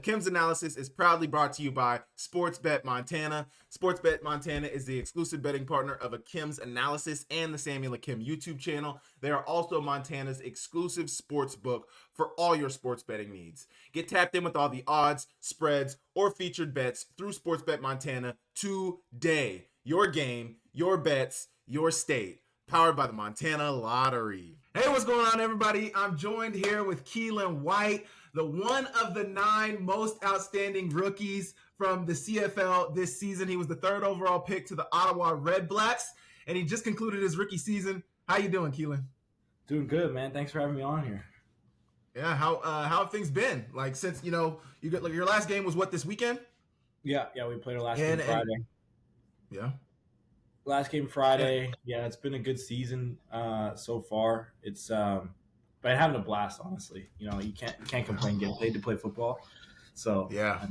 Akem's analysis is proudly brought to you by Sportsbet Montana. Sportsbet Montana is the exclusive betting partner of Akem's analysis and the Samuel Akem YouTube channel. They are also Montana's exclusive sports book for all your sports betting needs. Get tapped in with all the odds, spreads, or featured bets through Sportsbet Montana today. Your game, your bets, your state. Powered by the Montana Lottery. Hey, what's going on, everybody? I'm joined here with Keelan White, the one of the 9 most outstanding rookies from the CFL this season. He was the 3rd overall pick to the Ottawa Redblacks, and he just concluded his rookie season. How you doing, Keelan? Doing good, man. Thanks for having me on here. Yeah, how have things been? Like, since you got your last game was what, this weekend? Yeah, we played our last game Friday. Last game Friday. Yeah, it's been a good season so far. It's but having a blast, honestly. You can't complain getting paid to play football. So yeah,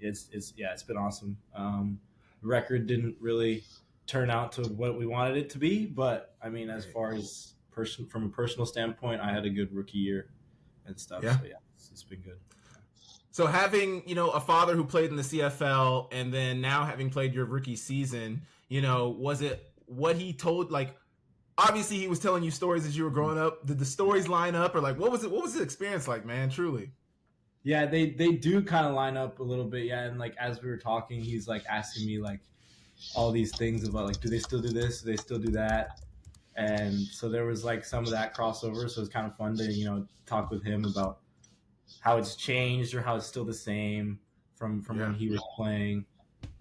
it's been awesome. The record didn't really turn out to what we wanted it to be, but I mean, as far as from a personal standpoint, I had a good rookie year and stuff. Yeah. So yeah, it's been good. So having, a father who played in the CFL and then now having played your rookie season, was it what he told? Like, obviously he was telling you stories as you were growing up. Did the stories line up, or like, what was the experience like, man? Truly. Yeah, they do kind of line up a little bit. Yeah. And like, as we were talking, he's like asking me like all these things about like, do they still do this? Do they still do that? And so there was like some of that crossover. So it's kind of fun to, talk with him about how it's changed or how it's still the same from when he was playing.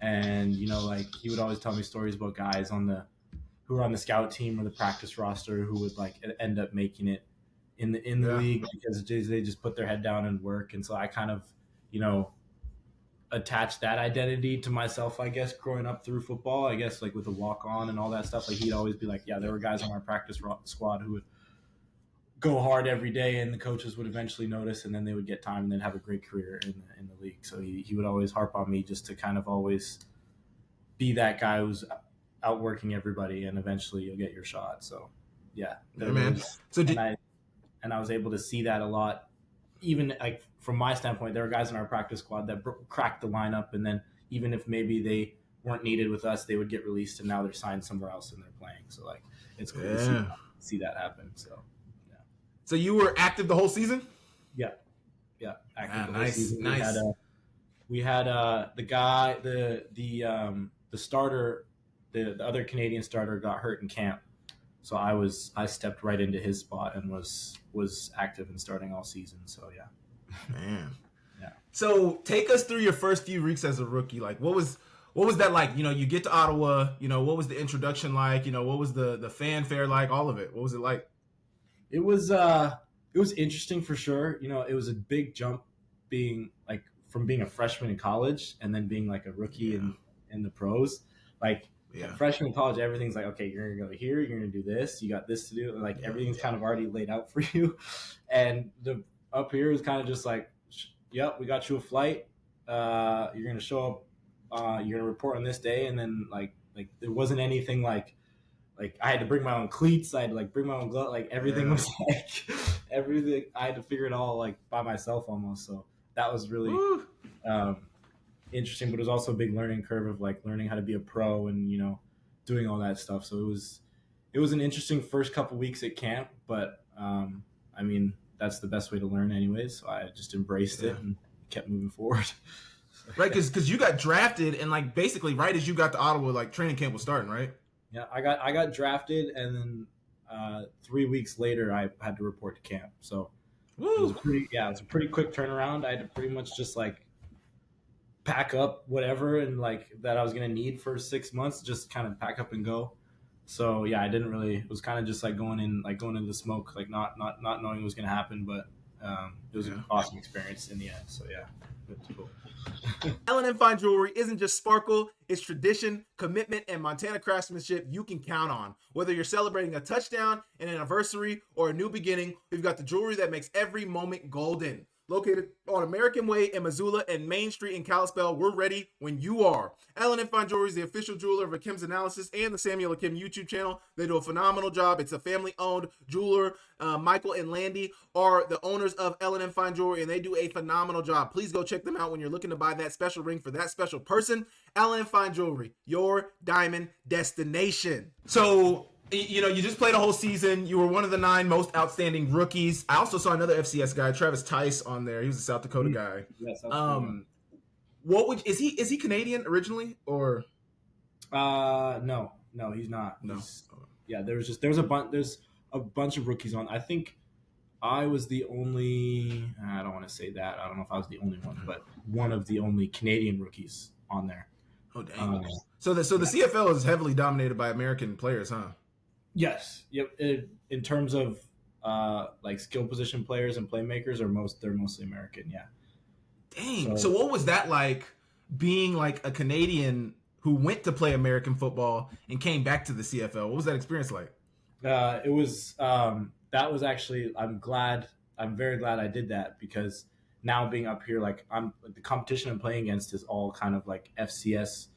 And, like he would always tell me stories about guys who were on the scout team or the practice roster who would like end up making it in the league because they just put their head down and work. And so I kind of, attached that identity to myself, I guess, growing up through football, I guess, like with the walk on and all that stuff. Like he'd always be like, yeah, there were guys on our practice squad who would go hard every day, and the coaches would eventually notice, and then they would get time and then have a great career in the league. So he would always harp on me just to kind of always be that guy who's outworking everybody, and eventually you'll get your shot. So yeah, man. And I was able to see that a lot. Even like from my standpoint, there were guys in our practice squad that cracked the lineup, and then even if maybe they weren't needed with us, they would get released, and now they're signed somewhere else and they're playing. So like it's cool to see that happen. So you were active the whole season? Yeah. Active the whole nice, season. nice. We had the guy, the starter, the other Canadian starter got hurt in camp, so I stepped right into his spot and was active and starting all season. So yeah, man. Yeah. So take us through your first few weeks as a rookie. Like, what was that like? You get to Ottawa. What was the introduction like? What was the fanfare like? All of it. What was it like? It was interesting for sure. It was a big jump being like from being a freshman in college and then being like a rookie in the pros. Like freshman in college, everything's like, okay, you're gonna go here, you're gonna do this, you got this to do. Like everything's kind of already laid out for you. And the up here is kind of just like, yep, we got you a flight. You're gonna show up. You're gonna report on this day, and then like there wasn't anything like I had to bring my own cleats. I had to bring my own glove. Like everything was everything. I had to figure it all like by myself almost. So that was really interesting, but it was also a big learning curve of like learning how to be a pro and, doing all that stuff. So it was an interesting first couple weeks at camp, but I mean, that's the best way to learn anyways. So I just embraced it and kept moving forward. Right. Cause you got drafted and like basically right as you got to Ottawa, like training camp was starting, right? Yeah, I got drafted, and then 3 weeks later, I had to report to camp. So it was a pretty quick turnaround. I had to pretty much just like pack up whatever and like that I was gonna need for 6 months, just kind of pack up and go. So yeah, I didn't really. It was kind of just like going into the smoke, like not knowing what was gonna happen, but it was an awesome experience in the end. So yeah, it was cool. L&M Fine Jewelry isn't just sparkle, it's tradition, commitment, and Montana craftsmanship you can count on. Whether you're celebrating a touchdown, an anniversary, or a new beginning, we've got the jewelry that makes every moment golden. located on American Way in Missoula and Main Street in Kalispell. We're ready when you are. L&N Fine Jewelry is the official jeweler of Akem's Analysis and the Samuel Akem YouTube channel. They do a phenomenal job. It's a family-owned jeweler. Michael and Landy are the owners of L&N Fine Jewelry, and they do a phenomenal job. Please go check them out when you're looking to buy that special ring for that special person. L&N Fine Jewelry, your diamond destination. So, you know, you just played a whole season. You were one of the 9 most outstanding rookies. I also saw another FCS guy, Travis Tice, on there. He was a South Dakota guy. Yeah, South Dakota. Is he Canadian originally, or? No, he's not. No. There's a bunch of rookies on. I think I was the only. I don't want to say that. I don't know if I was the only one, but one of the only Canadian rookies on there. Oh dang! So the CFL is heavily dominated by American players, huh? Yes. Yep. In terms of like skill position players and playmakers, they're mostly American. Yeah. Dang. So what was that like, being like a Canadian who went to play American football and came back to the CFL? What was that experience like? It was that was actually, I'm very glad I did that, because now being up here, like the competition I'm playing against is all kind of like FCS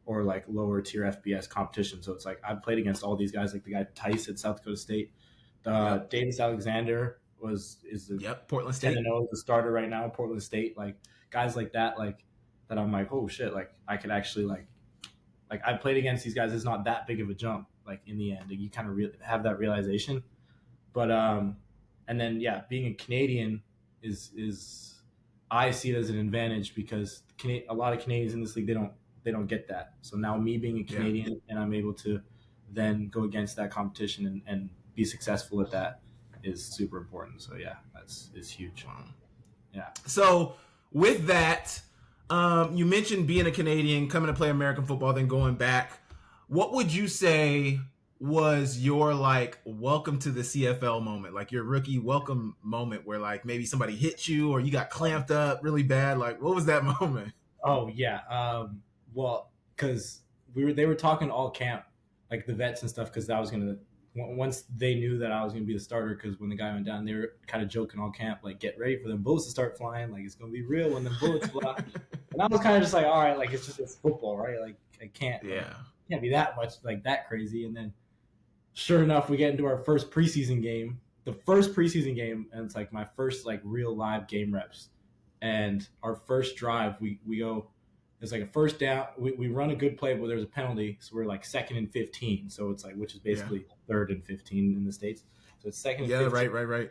or like lower tier FBS competition. So it's like I've played against all these guys, like the guy Tice at South Dakota State, Davis Alexander is the Portland State, 10-0, the starter right now, Portland State, like guys like that, that I'm like, oh shit, like I could actually like I played against these guys. It's not that big of a jump, like in the end. You kind of have that realization. But and then being a Canadian is I see it as an advantage, because a lot of Canadians in this league, they don't get that. So now me being a Canadian and I'm able to then go against that competition and be successful at that is super important. So is huge. Yeah. So with that, you mentioned being a Canadian, coming to play American football, then going back. What would you say was your like welcome to the CFL moment, like your rookie welcome moment, where like maybe somebody hit you or you got clamped up really bad? Like, what was that moment? Oh yeah. Well, because they were talking all camp, like the vets and stuff, because I was gonna, once they knew that I was gonna be the starter, because when the guy went down, they were kind of joking all camp, like get ready for them bullets to start flying, like it's gonna be real when the bullets fly. And I was kind of just like, all right, like it's football, right? Like I can't be that much like that crazy. And then sure enough, we get into our first preseason game, and it's like my first like real live game reps. And our first drive, we go, it's like a first down. We run a good play, but there's a penalty, so we're like 2nd and 15. So it's like, which is basically 3rd and 15 in the States. So it's 2nd and 15. Right.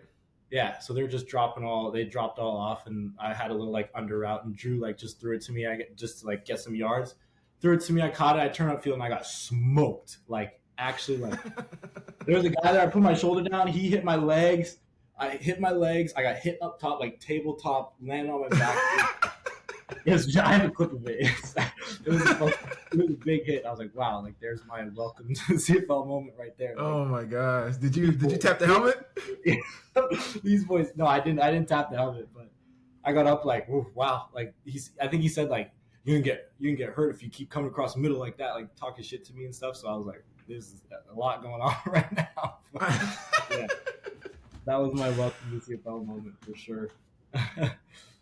Yeah, so they're just they dropped all off, and I had a little like under route, and Drew like just threw it to me. Just to like get some yards. Threw it to me, I caught it, I turned upfield, and I got smoked. Like actually, like there was a guy there, I put my shoulder down, he hit my legs. I hit my legs, I got hit up top, like tabletop, landed on my back. I have a clip of it. It was a big hit. I was like, wow, like there's my welcome to the CFL moment right there. Like, oh my gosh. Did you tap the helmet? These boys, no, I didn't tap the helmet, but I got up like, wow. Like I think he said like, you can get hurt if you keep coming across the middle like that, like talking shit to me and stuff. So I was like, there's a lot going on right now. Yeah, that was my welcome to CFL moment for sure.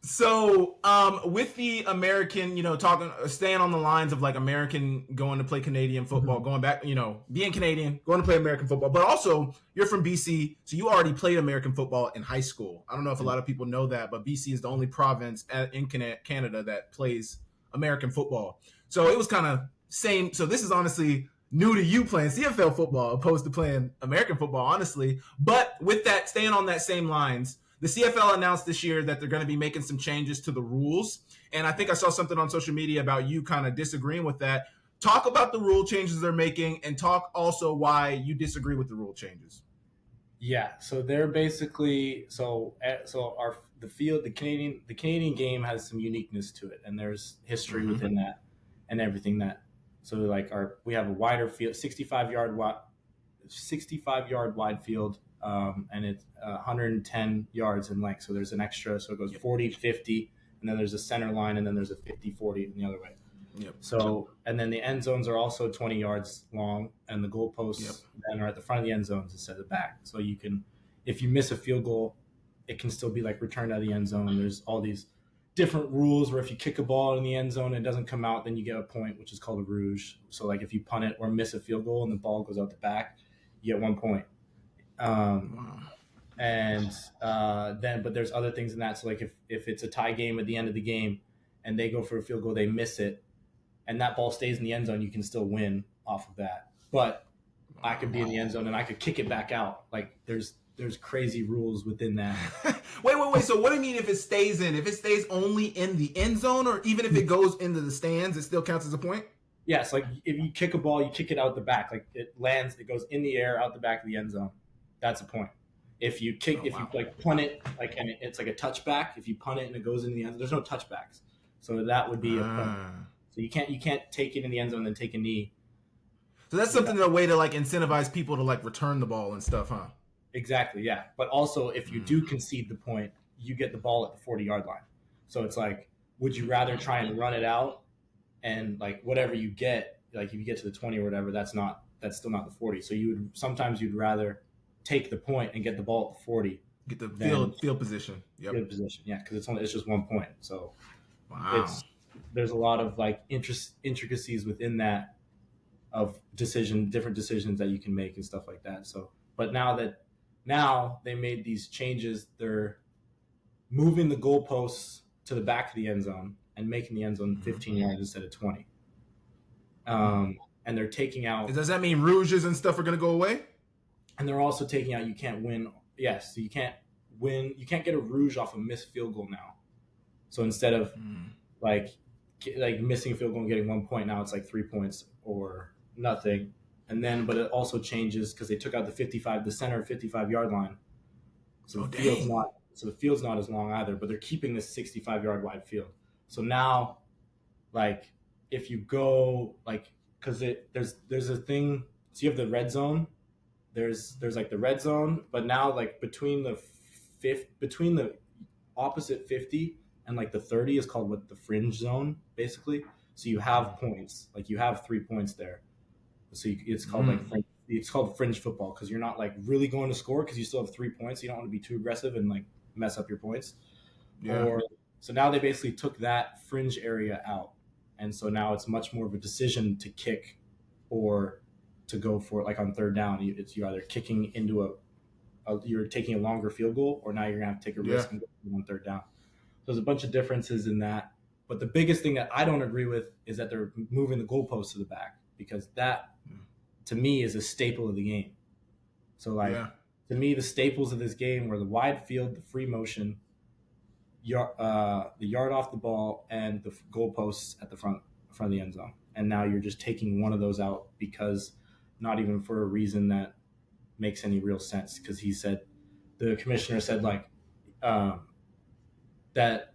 So, with the American, staying on the lines of like American going to play Canadian football, going back, being Canadian, going to play American football, but also you're from BC, so you already played American football in high school. I don't know if a lot of people know that, but BC is the only province in Canada that plays American football. So it was kind of same. So this is honestly new to you playing CFL football opposed to playing American football, honestly. But with that, staying on that same lines, the CFL announced this year that they're going to be making some changes to the rules. And I think I saw something on social media about you kind of disagreeing with that. Talk about the rule changes they're making, and talk also why you disagree with the rule changes. Yeah, so they're basically the Canadian game has some uniqueness to it, and there's history within that and everything that. So like we have a wider field, 65 yard wide field. And it's 110 yards in length. So there's an extra, so it goes 40, 50, and then there's a center line, and then there's a 50, 40 in the other way. Yep. So, and then the end zones are also 20 yards long, and the goalposts then are at the front of the end zones instead of the back. So you can, if you miss a field goal, it can still be like returned out of the end zone. There's all these different rules where if you kick a ball in the end zone and it doesn't come out, then you get a point, which is called a rouge. So like if you punt it or miss a field goal and the ball goes out the back, you get 1 point. And but there's other things in that. So like if it's a tie game at the end of the game and they go for a field goal, they miss it, and that ball stays in the end zone, you can still win off of that. But I could be in the end zone and I could kick it back out. Like there's crazy rules within that. Wait. So what do you mean if it stays in? If it stays only in the end zone, or even if it goes into the stands, it still counts as a point? Yes, like if you kick a ball, you kick it out the back. Like it lands, it goes in the air out the back of the end zone. That's a point. If you you like punt it, like and it's like a touchback. If you punt it and it goes in the end zone, there's no touchbacks. So that would be a point. So you can't take it in the end zone and then take a knee. So that's something, a way to like incentivize people to like return the ball and stuff, huh? Exactly, yeah. But also, if you do concede the point, you get the ball at the 40-yard line. So it's like, would you rather try and run it out and like whatever you get, like if you get to the 20 or whatever, that's still not the 40. So sometimes you'd rather take the point and get the ball at the 40. Get the field position. Yep. Field position, yeah, because it's just 1 point. So wow. There's a lot of like intricacies within that of different decisions that you can make and stuff like that. So, but now they made these changes, they're moving the goalposts to the back of the end zone and making the end zone 15 yards instead of 20. And they're taking out. Does that mean rouges and stuff are going to go away? And they're also taking out, you can't win. Yes, so you can't win. You can't get a rouge off a missed field goal now. So instead of like missing a field goal and getting 1 point, now it's like 3 points or nothing. And then, but it also changes because they took out the center 55-yard line. So the field's not as long either, but they're keeping this 65-yard wide field. So now, like, if you go, like, because there's a thing, so you have the red zone, there's like the red zone, but now like between the opposite 50 and like the 30 is called the fringe zone, basically. So you have points, like you have 3 points there. So it's called it's called fringe football because you're not like really going to score because you still have 3 points. You don't want to be too aggressive and like mess up your points. Yeah. So now they basically took that fringe area out. And so now it's much more of a decision to kick or to go for it. Like on third down, you're either kicking into you're taking a longer field goal, or now you're going to have to take a risk and go on third down. So there's a bunch of differences in that. But the biggest thing that I don't agree with is that they're moving the goalposts to the back, because that, to me, is a staple of the game. So, like, to me, the staples of this game were the wide field, the free motion, the yard off the ball, and the goalposts at the front of the end zone. And now you're just taking one of those out because not even for a reason that makes any real sense. Because the commissioner said, like, that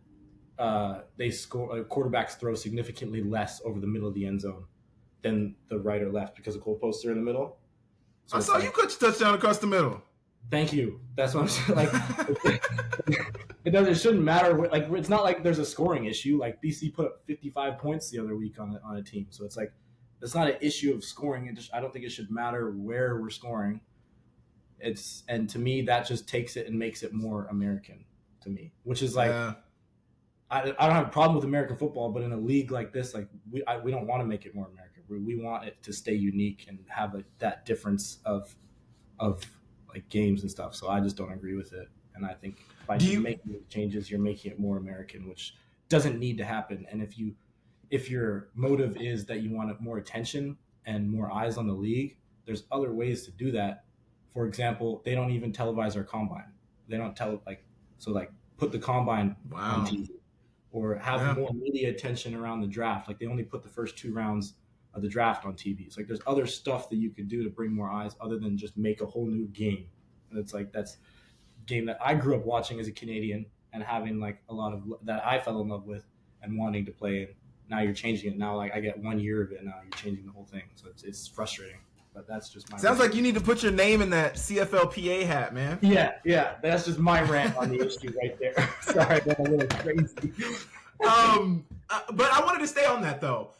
quarterbacks throw significantly less over the middle of the end zone than the right or left because the goalposts are in the middle. So I saw you catch a touchdown across the middle. Thank you. That's what I'm saying. Like, it shouldn't matter. Like, it's not like there's a scoring issue. Like, BC put up 55 points the other week on a team. So it's like, it's not an issue of scoring. I don't think it should matter where we're scoring. And to me, that just takes it and makes it more American to me, which is like, I don't have a problem with American football, but in a league like this, like we don't want to make it more American. We want it to stay unique and have that difference of like games and stuff. So I just don't agree with it. And I think by making these changes, you're making it more American, which doesn't need to happen. And if your motive is that you want more attention and more eyes on the league, there's other ways to do that. For example, they don't even televise our combine. They don't put the combine on TV, or have more media attention around the draft. Like they only put the first 2 rounds of the draft on TV. It's like there's other stuff that you could do to bring more eyes other than just make a whole new game. And it's like that's a game that I grew up watching as a Canadian and having like a lot of that I fell in love with and wanting to play. And now you're changing it. Now like I get 1 year of it. Now you're changing the whole thing. So it's frustrating. But that's just my Sounds like you need to put your name in that CFLPA hat, man. Yeah. That's just my rant on the issue right there. Sorry, that's a little crazy. But I wanted to stay on that though.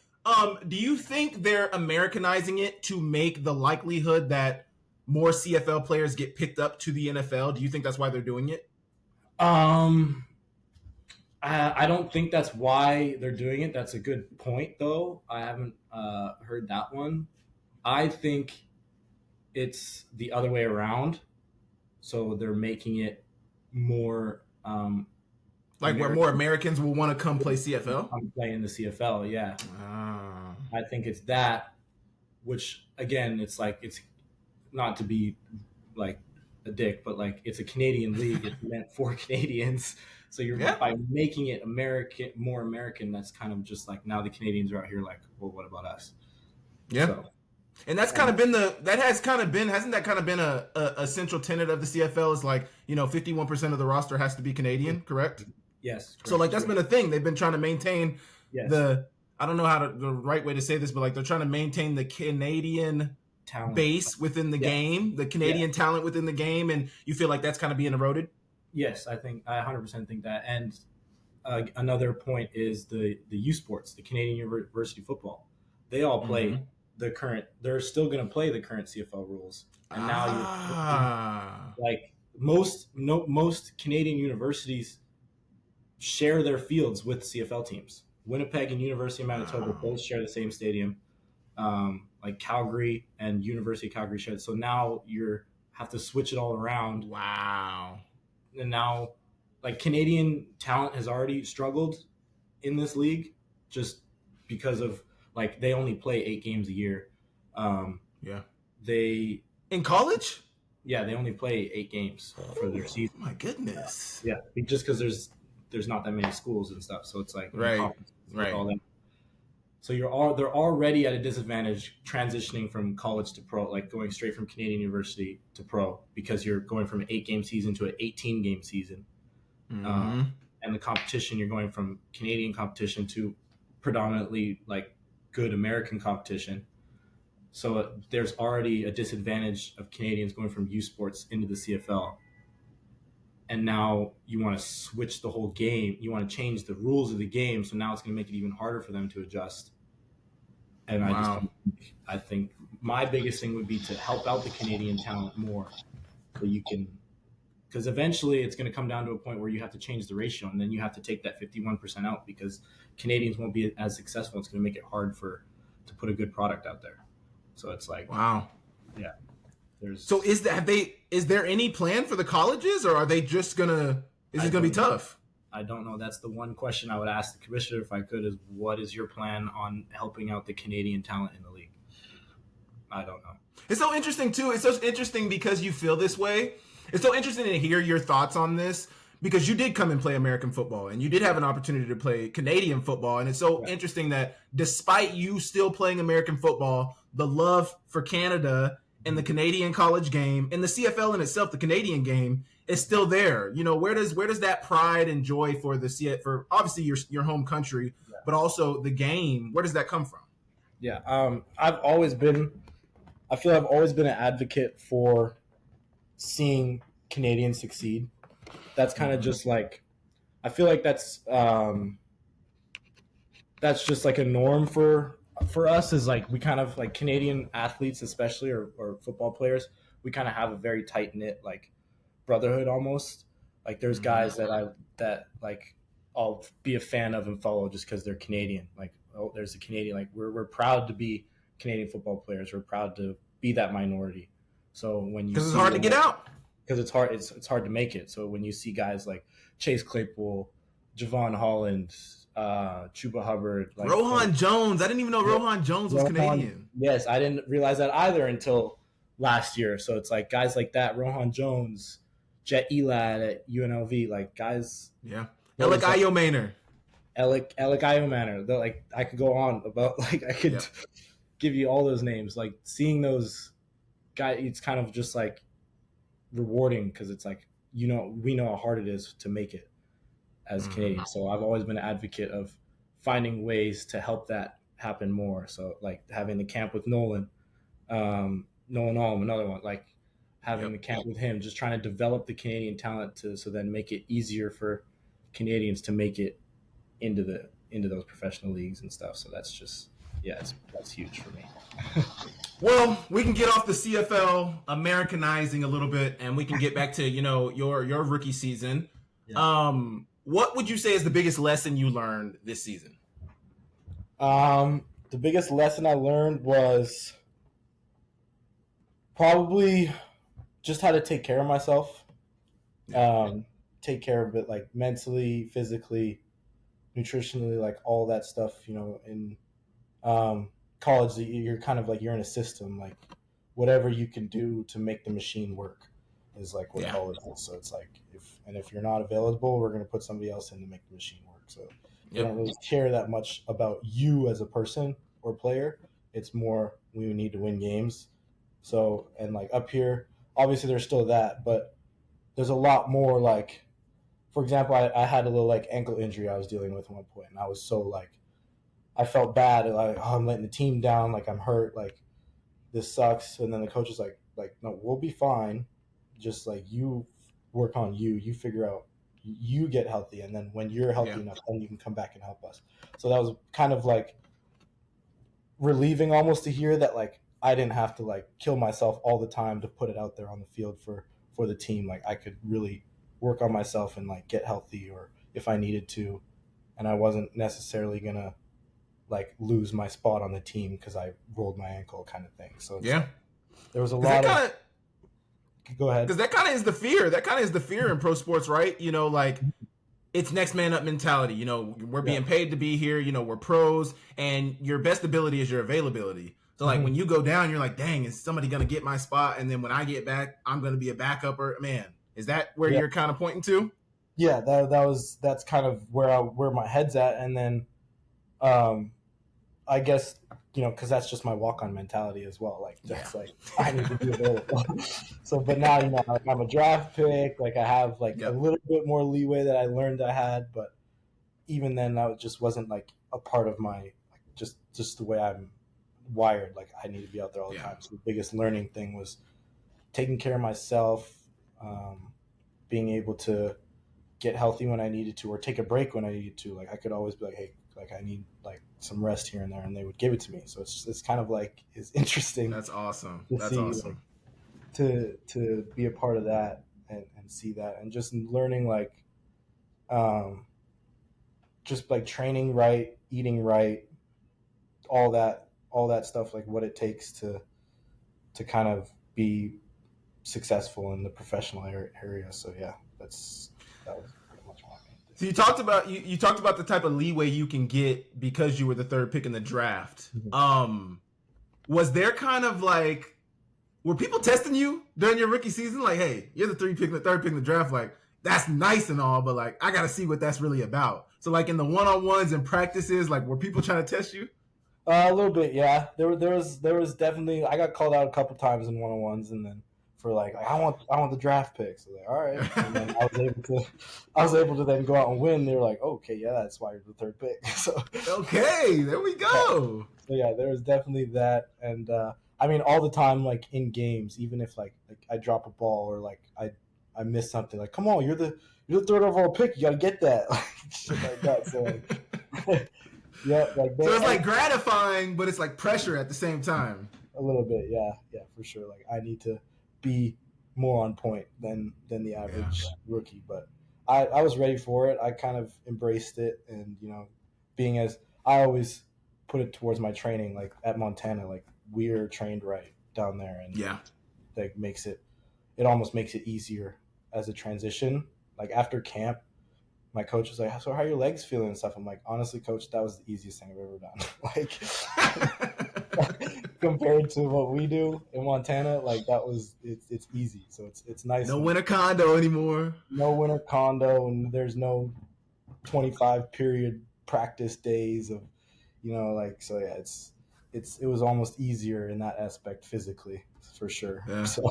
Do you think they're Americanizing it to make the likelihood that more CFL players get picked up to the NFL? Do you think that's why they're doing it? Um, I don't think that's why they're doing it. That's a good point, though. I haven't heard that one. I think it's the other way around. So they're making it more Like where more Americans will want to come play CFL? I'm playing the CFL, yeah. Ah. I think it's that, which again, it's like it's not to be like a dick, but like it's a Canadian league. It's meant for Canadians. So you're by making it American, more American. That's kind of just like now the Canadians are out here like, well, what about us? Yeah. So, and that's kind of been hasn't that kind of been a central tenet of the CFL is like, 51% of the roster has to be Canadian, correct? Yes. Correct. So like that's been a thing. They've been trying to maintain I don't know the right way to say this, but like they're trying to maintain the Canadian talent base within the game, the Canadian talent within the game, and you feel like that's kind of being eroded? Yes, I 100% think that. And another point is the U Sports, the Canadian University football. They all play they're still going to play the current CFL rules. And now like most Canadian universities share their fields with CFL teams. Winnipeg and University of Manitoba both share the same stadium. Like Calgary and University of Calgary shared. So now you have to switch it all around. Wow. And now, like, Canadian talent has already struggled in this league just because of, like, they only play 8 games a year. They in college? Yeah, they only play 8 games for their season. My goodness. Yeah, just because there's not that many schools and stuff, so it's like right. All that. So they're already at a disadvantage transitioning from college to pro, like going straight from Canadian University to pro, because you're going from an 8-game season to an 18-game season. And the competition, you're going from Canadian competition to predominantly like good American competition. So there's already a disadvantage of Canadians going from U Sports into the CFL. And now you want to switch the whole game. You want to change the rules of the game. So now it's going to make it even harder for them to adjust. And I think my biggest thing would be to help out the Canadian talent more. So you can, because eventually it's going to come down to a point where you have to change the ratio. And then you have to take that 51% out because Canadians won't be as successful. It's going to make it hard to put a good product out there. So it's like, wow. Yeah. So is there any plan for the colleges, or are they just is it gonna be tough? I don't know. That's the one question I would ask the commissioner if I could is, what is your plan on helping out the Canadian talent in the league? I don't know. It's so interesting too. It's so interesting because you feel this way. It's so interesting to hear your thoughts on this because you did come and play American football and you did have an opportunity to play Canadian football. And it's so interesting that despite you still playing American football, the love for Canada and the Canadian college game and the CFL in itself, the Canadian game, is still there. Where does that pride and joy for for obviously your home country, but also the game, where does that come from? Yeah, I feel I've always been an advocate for seeing Canadians succeed. That's kind of just like, I feel like that's just like a norm for us, is like we kind of like Canadian athletes, especially or football players, we kind of have a very tight knit like brotherhood almost. Like there's guys that like I'll be a fan of and follow just because they're Canadian. Like, oh, there's a Canadian. Like we're proud to be Canadian football players. We're proud to be that minority. So when you, because it's hard to get out, because it's hard to make it. So when you see guys like Chase Claypool, Javon Holland, Chuba Hubbard, like Rohan Jones. I didn't even know Rohan Jones was Canadian. Yes, I didn't realize that either until last year. So it's like guys like that, Rohan Jones, Jet Elad at UNLV, like guys. Yeah. Alec Ayomanor. Alec Ayomanor. Like I could go on about, like I could give you all those names. Like seeing those guys, it's kind of just like rewarding because it's like, we know how hard it is to make it as Canadians. So I've always been an advocate of finding ways to help that happen more. So like having the camp with Nolan Alm, another one, like having the camp with him, just trying to develop the Canadian talent so then make it easier for Canadians to make it into those professional leagues and stuff. So that's just, that's huge for me. Well, we can get off the CFL Americanizing a little bit and we can get back to, your rookie season. What would you say is the biggest lesson you learned this season? The biggest lesson I learned was probably just how to take care of myself. Take care of it, like mentally, physically, nutritionally, like all that stuff. In college, you're kind of like you're in a system, like whatever you can do to make the machine work is like what college is. So it's like if you're not available, we're going to put somebody else in to make the machine work. So you don't really care that much about you as a person or player. It's more we need to win games. So, and like up here, obviously there's still that, but there's a lot more like, for example, I had a little like ankle injury I was dealing with at one point, and I was so like, I felt bad, like, oh, I'm letting the team down, like I'm hurt, like this sucks. And then the coach is like, no, we'll be fine. Just like you work on you figure out, you get healthy, and then when you're healthy enough, then you can come back and help us. So that was kind of like relieving almost to hear that like I didn't have to like kill myself all the time to put it out there on the field for the team. Like I could really work on myself and like get healthy, or if I needed to, and I wasn't necessarily gonna like lose my spot on the team because I rolled my ankle, kind of thing. So there was a lot of. Go ahead. Because that kind of is the fear. That kind of is the fear in pro sports, right? Like it's next man up mentality. We're being paid to be here. We're pros, and your best ability is your availability. So like when you go down, you're like, dang, is somebody gonna get my spot? And then when I get back, I'm gonna be a backup. Or man, is that where you're kind of pointing to? Yeah, that's kind of where my head's at, and then, I guess because that's just my walk-on mentality as well. Like that's like I need to be available. So, but now like, I'm a draft pick. Like I have like a little bit more leeway that I learned I had, but even then, that just wasn't like a part of my like just the way I'm wired. Like I need to be out there all the time. So the biggest learning thing was taking care of myself, being able to get healthy when I needed to, or take a break when I needed to. Like I could always be like, hey, like I need like some rest here and there, and they would give it to me. So it's kind of like it's interesting. That's awesome. That's awesome. Like, to be a part of that and see that, and just learning like, just like training right, eating right, all that stuff, like what it takes to kind of be successful in the professional area. So that was pretty much my main thing. So you talked about the type of leeway you can get because you were the third pick in the draft. Mm-hmm. Was there kind of like, were people testing you during your rookie season? Like, hey, you're the third pick in the draft. Like, that's nice and all, but like, I got to see what that's really about. So like in the one-on-ones and practices, like were people trying to test you? A little bit, yeah. There was definitely, I got called out a couple times in one-on-ones, and then for like I want the draft picks. So like, all right, and then I was able to then go out and win. They were like, okay, yeah, that's why you're the third pick. So okay, there we go. So yeah, there was definitely that, and I mean all the time, like in games, even if like I drop a ball or like I miss something, like come on, you're the third overall pick, you gotta get that, like shit like that. So like, yeah, like so it's like gratifying, but it's like pressure at the same time. A little bit, yeah, for sure. Like I need to be more on point than the average rookie, but I was ready for it. I kind of embraced it, and being as I always put it towards my training, like at Montana, like we're trained right down there, and that makes it almost makes it easier as a transition. Like after camp, my coach was like, so how are your legs feeling and stuff? I'm like, honestly, coach, that was the easiest thing I've ever done. Like compared to what we do in Montana, like that was it's easy. So it's nice. No winter condo anymore. No winter condo, and there's no 25 period practice days of like, so yeah, it was almost easier in that aspect physically, for sure. Yeah. So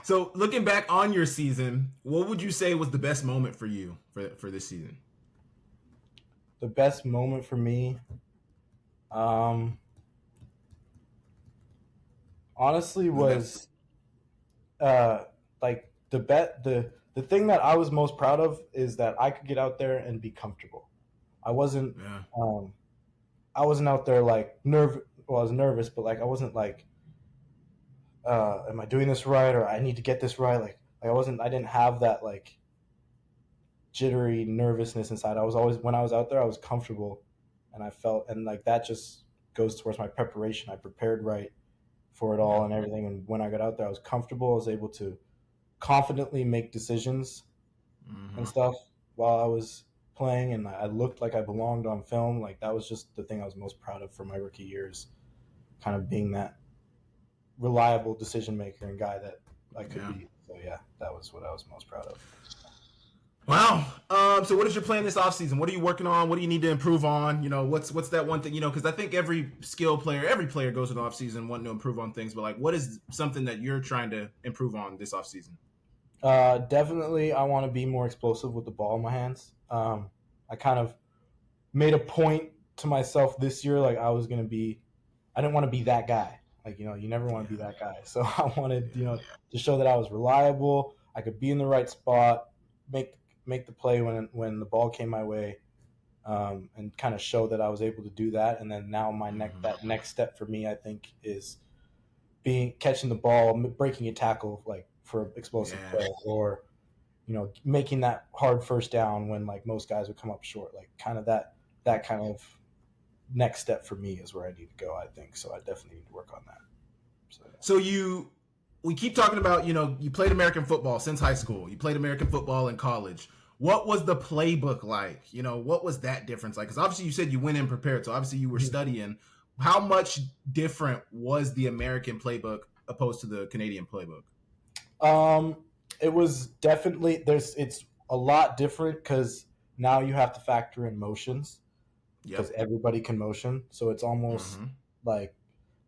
So looking back on your season, what would you say was the best moment for you for this season? The best moment for me, honestly, was like the thing that I was most proud of is that I could get out there and be comfortable. I wasn't out there like I was nervous, but like I wasn't like, am I doing this right, or I need to get this right? Like I didn't have that like jittery nervousness inside. I was always, when I was out there, I was comfortable, and I felt, and like that just goes towards my preparation. I prepared right for it all and everything. And when I got out there, I was comfortable. I was able to confidently make decisions and stuff while I was playing, and I looked like I belonged on film. Like that was just the thing I was most proud of for my rookie years, kind of being that reliable decision maker and guy that I could be. So yeah, that was what I was most proud of. Wow. So what is your plan this offseason? What are you working on? What do you need to improve on? You know, what's that one thing, you know, because I think every player goes in the offseason wanting to improve on things, but like what is something that you're trying to improve on this offseason? Definitely I want to be more explosive with the ball in my hands. I kind of made a point to myself this year, like I didn't want to be that guy. Like, you know, you never want to be that guy. So I wanted, you know, to show that I was reliable. I could be in the right spot, make the play when the ball came my way, and kind of show that I was able to do that. And then now that next step for me, I think, is catching the ball, breaking a tackle like for explosive play, or you know, making that hard first down when like most guys would come up short. Like kind of that kind of next step for me is where I need to go, I think. So I definitely need to work on that. So we keep talking about, you know, you played American football since high school. You played American football in college. What was the playbook like? You know, what was that difference like? Because obviously you said you went in prepared, so obviously you were studying. How much different was the American playbook opposed to the Canadian playbook? It was definitely it's a lot different because now you have to factor in motions because everybody can motion. So it's almost like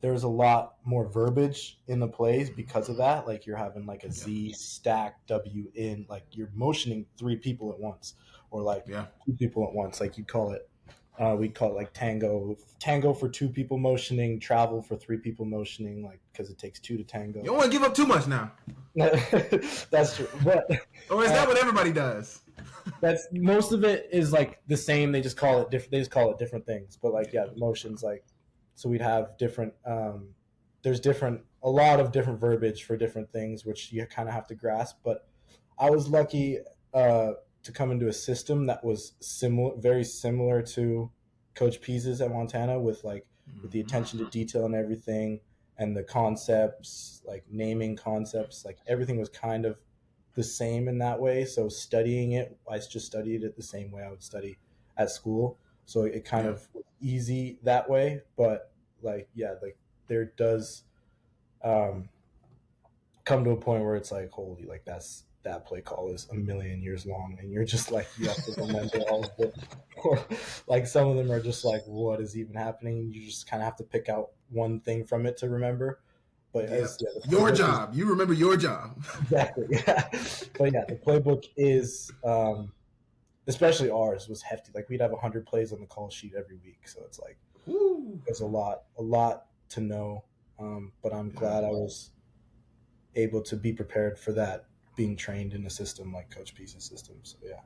there's a lot more verbiage in the plays because of that. Like you're having like a Z stack W in, like you're motioning 3 people at once, or like 2 people at once. Like we'd call it like tango for 2 people motioning, travel for 3 people motioning, like because it takes 2 to tango. You don't want to give up too much now. That's true. But, or is that what everybody does? That's most of it is like the same. They just call it different. They just call it different things. But like the motions, like, so we'd have different. There's a lot of different verbiage for different things, which you kind of have to grasp. But I was lucky to come into a system that was very similar to Coach Pease's at Montana, with the attention to detail and everything, and the concepts, like naming concepts, like everything was kind of the same in that way. So studying it, I just studied it the same way I would study at school. So it kind of was easy that way. But there does come to a point where it's like, holy, like that play call is a million years long, and you're just like, you have to remember all of it. Or like some of them are just like, what is even happening? You just kind of have to pick out one thing from it to remember. But your job, you remember your job. Exactly. Yeah. But yeah, the playbook is, especially ours, was hefty. Like we'd have 100 plays on the call sheet every week, so it's like there's a lot to know. But I'm glad I was able to be prepared for that, being trained in a system like Coach Pease's system. So yeah.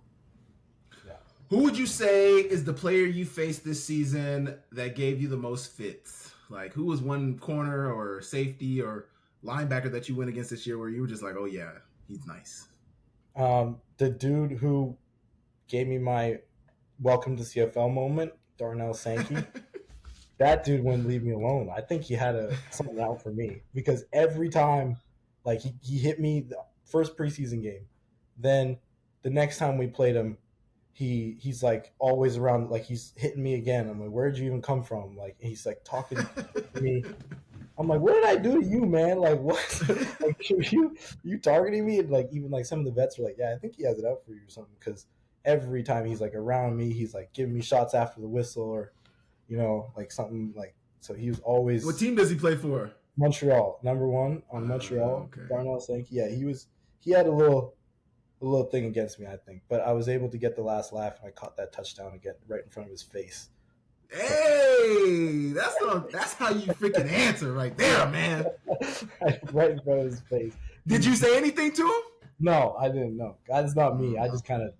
Who would you say is the player you faced this season that gave you the most fits? Like, who was one corner or safety or linebacker that you went against this year where you were just like, oh yeah, he's nice? The dude who gave me my welcome to CFL moment, Darnell Sankey. That dude wouldn't leave me alone. I think he had something out for me, because every time, like he hit me the first preseason game, then the next time we played him, he's like always around, like he's hitting me again. I'm like, where'd you even come from? Like he's like talking to me. I'm like, what did I do to you, man? Like what? Like you targeting me? And like even like some of the vets were like, yeah, I think he has it out for you or something, because every time he's like around me, he's like giving me shots after the whistle, or you know, like something like. So he was always. What team does he play for? Montreal, number 1 on Montreal. Okay. Darnell Sankey. Yeah, he had a little thing against me, I think, but I was able to get the last laugh, and I caught that touchdown again right in front of his face. Hey, that's how you freaking answer right there, man. Right in front of his face. Did you say anything to him? No, I didn't know. That's not me. I just kind of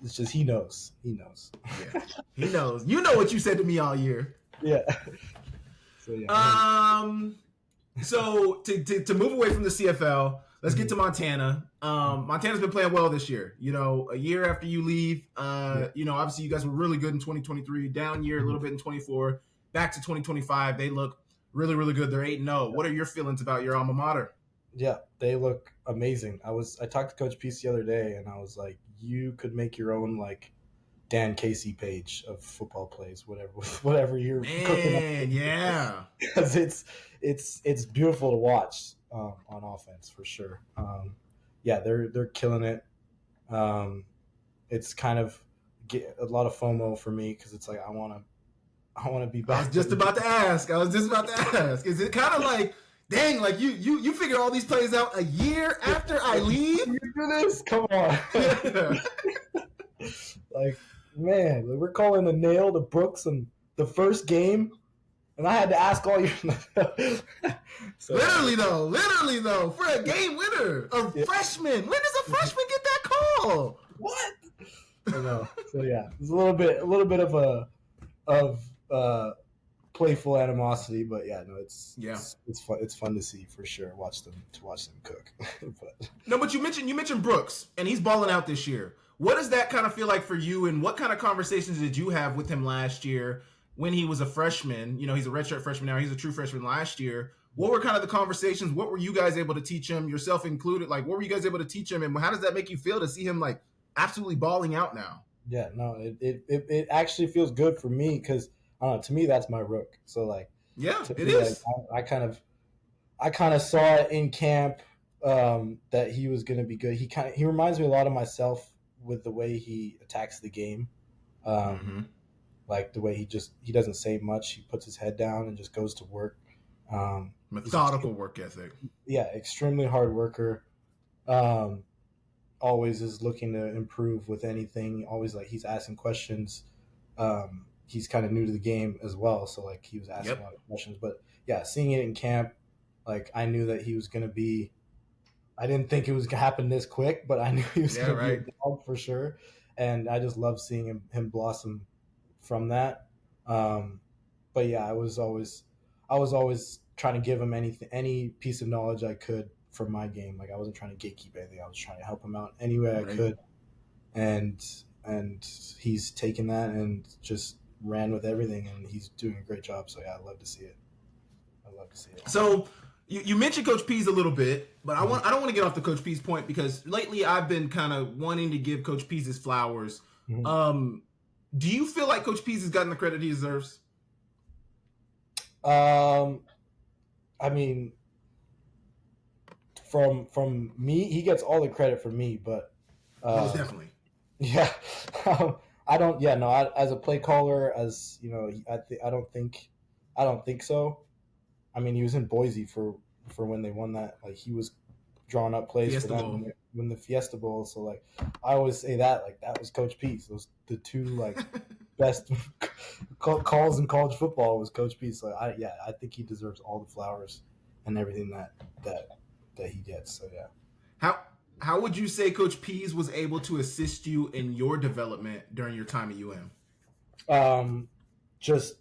it's just he knows. Yeah, he knows. You know what you said to me all year. Yeah. So yeah. So to move away from the CFL, let's get to Montana. Montana's been playing well this year. You know, a year after you leave, you know, obviously you guys were really good in 2023, down year a little bit in 24, back to 2025. They look really, really good. They're 8-0. What are your feelings about your alma mater? Yeah, they look amazing. I talked to Coach Peace the other day, and I was like, you could make your own like Dan Casey page of football plays, whatever you're cooking up. Man, yeah. Because it's beautiful to watch on offense for sure. Yeah, they're killing it. It's kind of a lot of FOMO for me because it's like I want to be back. I was just about to ask. Is it kind of like, dang, like you figure all these plays out a year after I leave? You do this? Come on. Yeah. Like, man, we're calling the nail to Brooks in the first game, and I had to ask all you. So, literally though, for a game winner, a freshman. When does a freshman get that call? What? I know. So yeah, it's a little bit of playful animosity, but yeah, no, it's fun. It's fun to see for sure. Watch them cook. But you mentioned Brooks, and he's balling out this year. What does that kind of feel like for you, and what kind of conversations did you have with him last year when he was a freshman? You know, he's a redshirt freshman now. He's a true freshman last year. What were kind of the conversations? What were you guys able to teach him, yourself included? Like, what were you guys able to teach him, and how does that make you feel to see him like absolutely balling out now? Yeah, no, it actually feels good for me because to me that's my rook. So like, yeah, it is. Like, I kind of saw it in camp that he was going to be good. He reminds me a lot of myself with the way he attacks the game. Like the way he doesn't say much. He puts his head down and just goes to work. Methodical work ethic. Yeah, extremely hard worker. Always is looking to improve with anything. Always like he's asking questions. He's kind of new to the game as well, so like he was asking a lot of questions. But yeah, seeing it in camp, like I knew that he was going to be. I didn't think it was going to happen this quick, but I knew he was going to be a dog for sure. And I just love seeing him blossom from that. But yeah, I was always trying to give him any piece of knowledge I could from my game. Like I wasn't trying to gatekeep anything. I was trying to help him out any way I could. And he's taken that and just ran with everything, and he's doing a great job. So yeah, I love to see it. So you mentioned Coach Pease a little bit, but I don't want to get off the Coach Pease point because lately I've been kind of wanting to give Coach Pease his flowers. Mm-hmm. Do you feel like Coach Pease has gotten the credit he deserves? I mean, from me, he gets all the credit from me, but most definitely. Yeah. I don't. Yeah, no. As a play caller, as you know, I don't think so. I mean, he was in Boise for when they won that. Like he was drawing up plays Fiesta for them when the Fiesta Bowl. So like, I always say that like that was Coach Pease. Those the two like best calls in college football was Coach Pease. So I think he deserves all the flowers and everything that he gets. So yeah. How would you say Coach Pease was able to assist you in your development during your time at UM? Just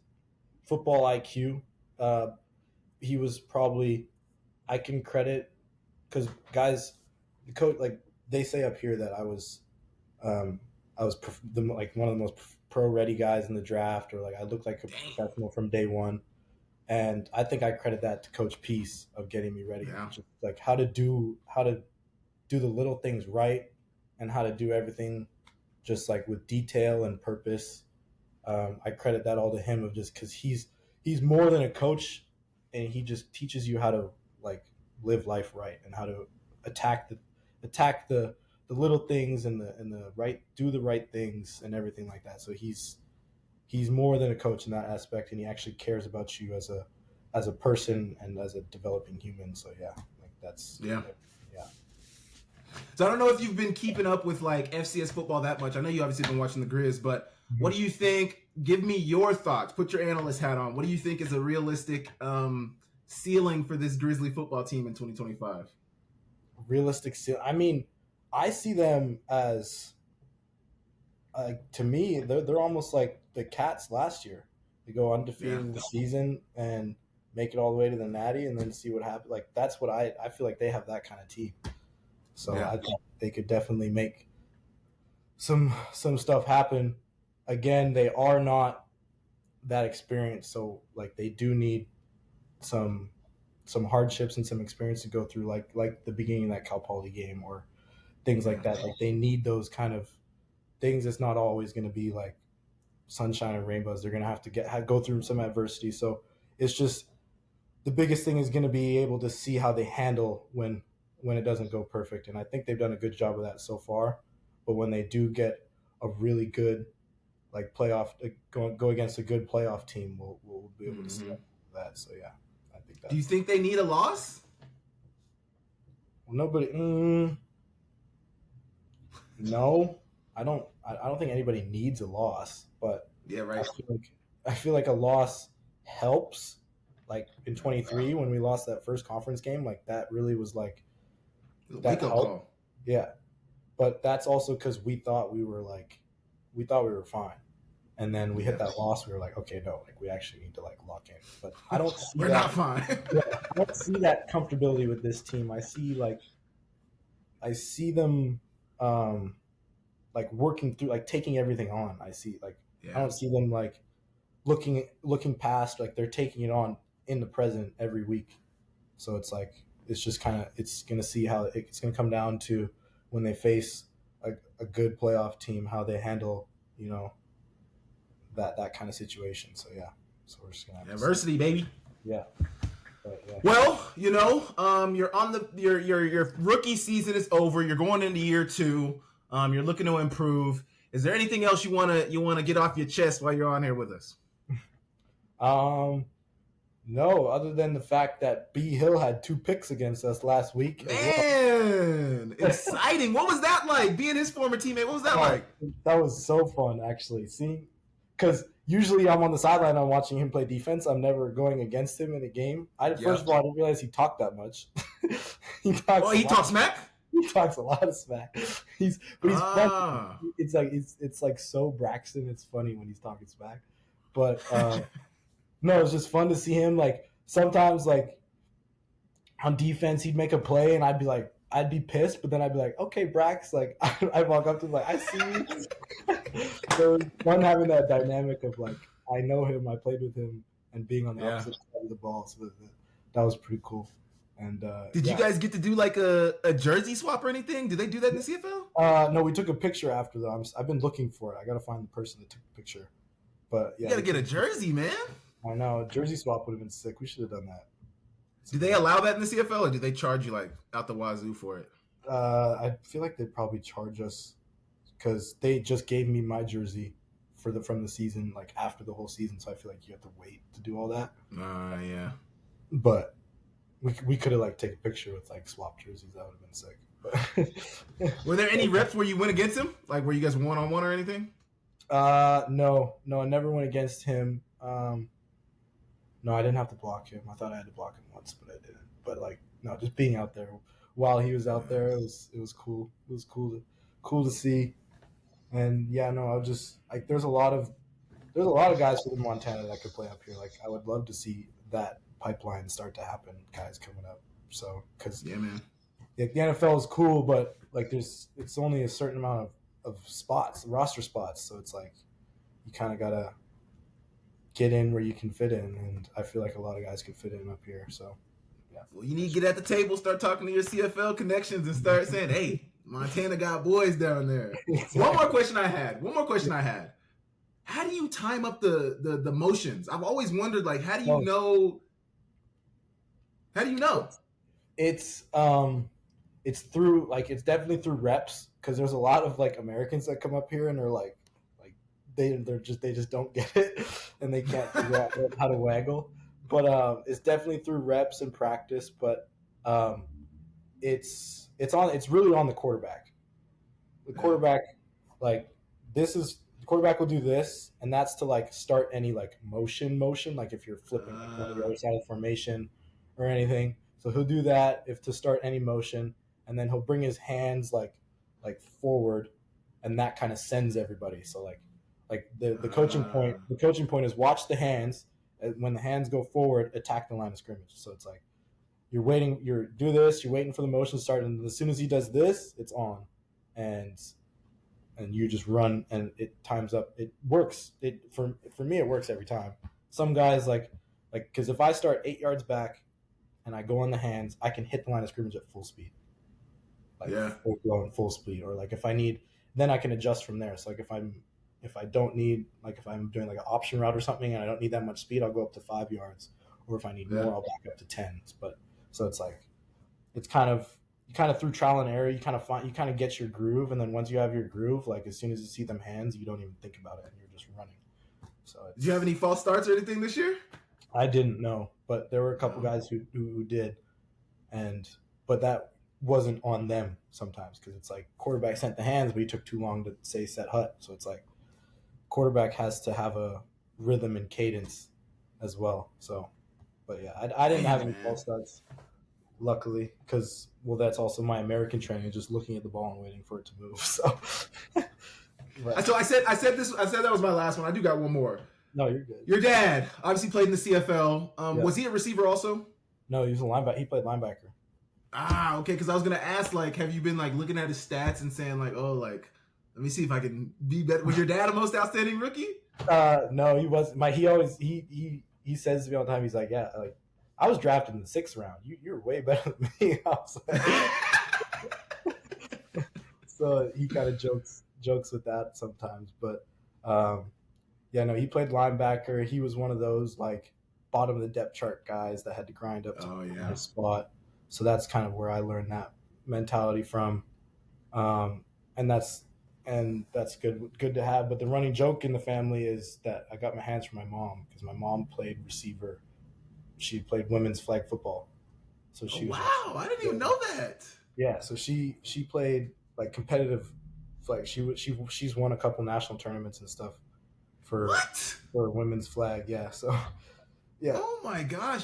football IQ. He was probably, I can credit, because guys, the coach, like they say up here that I was one of the most pro ready guys in the draft, or like I looked like a professional from day one, and I think I credit that to Coach Pease of getting me ready, just like how to do the little things right, and how to do everything just like with detail and purpose. I credit that all to him of just because he's more than a coach, and he just teaches you how to like live life right and how to attack the little things and the right, do the right things and everything like that. So he's more than a coach in that aspect, and he actually cares about you as a person and as a developing human. So yeah, like that's yeah. So I don't know if you've been keeping up with like FCS football that much. I know you obviously been watching the Griz, but what do you think? Give me your thoughts. Put your analyst hat on. What do you think is a realistic ceiling for this Grizzly football team in 2025? Realistic ceiling. I mean, I see them as to me, they're almost like the Cats last year. They go undefeated in the season and make it all the way to the Natty and then see what happens. Like that's what I feel like they have that kind of team. So I think they could definitely make some stuff happen. Again, they are not that experienced, so like they do need some hardships and some experience to go through, like the beginning of that Cal Poly game or things like that. Like they need those kind of things. It's not always going to be like sunshine and rainbows. They're going to have to go through some adversity. So it's just the biggest thing is going to be able to see how they handle when it doesn't go perfect. And I think they've done a good job of that so far. But when they do get a really good like playoff, go against a good playoff team, we'll be able to see that. So yeah, I think that. Do you think they need a loss? Well, nobody. No, I don't. I don't think anybody needs a loss. But yeah, right. I feel like a loss helps. Like in 23 when we lost that first conference game, like that really was like that helped. Yeah, but that's also because we thought we were fine, and then we hit that loss. We were like, okay, no, like we actually need to like lock in. But I don't see we're not fine. I don't see that comfortability with this team. I see them like working through, like taking everything on. I don't see them like looking past, like they're taking it on in the present every week. So it's like it's just kind of it's going to see how it's going to come down to when they face a good playoff team, how they handle, you know, that kind of situation. So yeah, so we're just going to adversity, baby. Yeah. Well, you know, you're on your rookie season is over. You're going into year 2. You're looking to improve. Is there anything else you wanna get off your chest while you're on here with us? No, other than the fact that B Hill had 2 picks against us last week. Man, exciting! What was that like? Being his former teammate, what was that like? That was so fun, actually. See, because usually I'm on the sideline, I'm watching him play defense. I'm never going against him in a game. First of all, I didn't realize he talked that much. he talks smack. He talks a lot of smack. He's funny. It's like so Braxton. It's funny when he's talking smack, but no, it's just fun to see him. Like sometimes, like on defense, he'd make a play, and I'd be pissed, but then I'd be like, okay, Brax. Like I walk up to him, like I see you. So it was fun having that dynamic of like I know him, I played with him, and being on the opposite side of the ball. So that was pretty cool. And did you guys get to do like a jersey swap or anything? Did they do that in the CFL? No, we took a picture after though. I've been looking for it. I gotta find the person that took the picture. But yeah, you gotta get a jersey, man. I know, a jersey swap would have been sick. We should have done that. Do they allow that in the CFL, or do they charge you like out the wazoo for it? I feel like they'd probably charge us because they just gave me my jersey from the season, like after the whole season. So I feel like you have to wait to do all that. Yeah. But we could have like taken a picture with like swap jerseys. That would have been sick. Were there any reps where you went against him? Like were you guys 1-on-1 or anything? No, I never went against him. No, I didn't have to block him. I thought I had to block him once, but I didn't. But like, no, just being out there while he was out there, it was cool. It was cool to see. And yeah, no, I was just like, there's a lot of guys from Montana that could play up here. Like, I would love to see that pipeline start to happen, guys coming up. So, because man, the NFL is cool, but like, it's only a certain amount of spots, roster spots. So it's like you kind of gotta get in where you can fit in, and I feel like a lot of guys can fit in up here. So, yeah. Well, you need to get at the table, start talking to your CFL connections, and start saying, "Hey, Montana got boys down there." Exactly. One more question I had. How do you time up the motions? I've always wondered, like, how do you know? How do you know? It's through it's definitely through reps, because there's a lot of like Americans that come up here and they're like they just don't get it and they can't figure out how to waggle. But it's definitely through reps and practice. But it's really on the quarterback. The quarterback, like the quarterback will do this, and that's to like start any like motion, like if you're flipping on the other side of the formation or anything. So he'll do that if to start any motion, and then he'll bring his hands like forward, and that kind of sends everybody. So like the coaching point is watch the hands, when the hands go forward, attack the line of scrimmage. So it's like you're waiting, you're waiting for the motion to start, and as soon as he does this, it's on, and you just run, and it times up. It works. For me, it works every time. Some guys like because if I start 8 yards back and I go on the hands, I can hit the line of scrimmage at full speed, full blown full speed, or like if I need, then I can adjust from there. So like if I don't need, like if I'm doing like an option route or something and I don't need that much speed, I'll go up to 5 yards, or if I need more, I'll back up to 10. But so it's like it's kind of through trial and error, you kind of get your groove, and then once you have your groove, like as soon as you see them hands, you don't even think about it, and you're just running. So did you have any false starts or anything this year? I didn't know, but there were a couple guys who did, but that wasn't on them sometimes, because it's like quarterback sent the hands, but he took too long to say set hut. So it's like quarterback has to have a rhythm and cadence as well. So, but yeah, I didn't have any false starts, luckily, because that's also my American training, just looking at the ball and waiting for it to move. So, so I said that was my last one. I do got one more. No, you're good. Your dad obviously played in the CFL. Was he a receiver also? No, he was a linebacker. He played linebacker. Ah, okay. Because I was gonna ask, like, have you been like looking at his stats and saying like, oh, like, let me see if I can be better. Was your dad a most outstanding rookie? No, he wasn't. He says to me all the time. He's like, yeah, like I was drafted in the 6th round. You're way better than me. I was like, so he kind of jokes with that sometimes, but yeah, no, he played linebacker. He was one of those like bottom of the depth chart guys that had to grind up to his spot. So that's kind of where I learned that mentality from, and that's good to have. But the running joke in the family is that I got my hands from my mom, because my mom played receiver. She played women's flag football, so she was. Wow, I didn't even know that. Yeah, so she played like competitive flag. She's won a couple national tournaments and stuff for women's flag. Yeah, so yeah. Oh my gosh,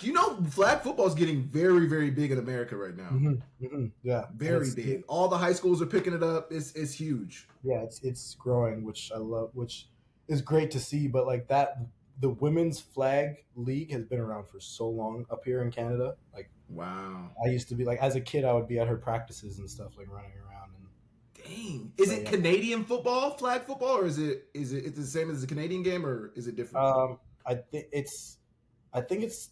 flag football is getting very, very big in America right now. Mm-hmm, mm-hmm, yeah, very big. All the high schools are picking it up. It's huge. Yeah, it's growing, which I love, which is great to see. But like that, the women's flag league has been around for so long up here in Canada. Like, wow. I used to be like, as a kid, I would be at her practices and stuff, like running around. Dang, is it Canadian football, flag football, or is it the same as the Canadian game, or is it different? I think it's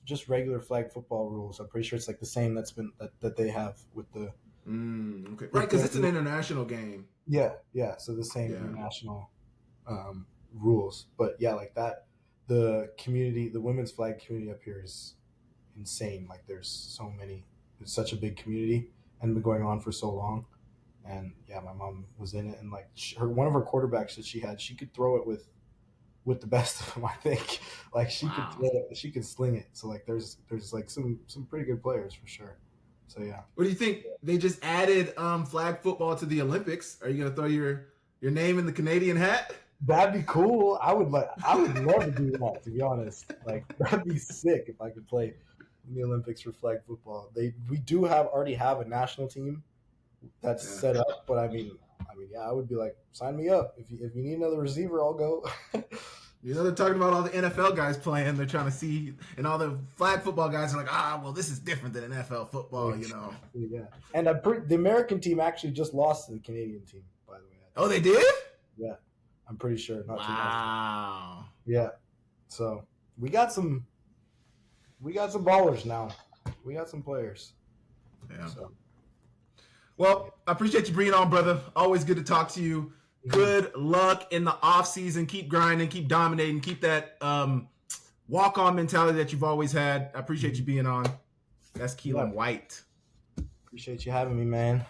just regular flag football rules. I'm pretty sure it's like the same that they have with the. Okay, right, because it's an international game. Yeah. So the same international rules, but yeah, like that. The women's flag community up here is insane. Like there's such a big community, and been going on for so long. And yeah, my mom was in it, and like one of her quarterbacks that she could throw it with the best of them, I think. Like she could throw it, she could sling it. So like there's like some pretty good players for sure. So yeah. What do you think? They just added flag football to the Olympics. Are you gonna throw your name in the Canadian hat? That'd be cool. I would love to do that, to be honest. Like that'd be sick if I could play in the Olympics for flag football. We do already have a national team that's set up, but I mean, yeah, I would be like, sign me up. If you need another receiver, I'll go. They're talking about all the NFL guys playing. They're trying to see, and all the flag football guys are like, well, this is different than NFL football, Yeah, and the American team actually just lost to the Canadian team, by the way. Oh, they did? Yeah, I'm pretty sure. Wow. Yeah, so we got some ballers now. We got some players. Yeah. So. Well, I appreciate you bringing on, brother. Always good to talk to you. Good luck in the off season. Keep grinding, keep dominating, keep that walk-on mentality that you've always had. I appreciate you being on. That's Keelan White. Appreciate you having me, man.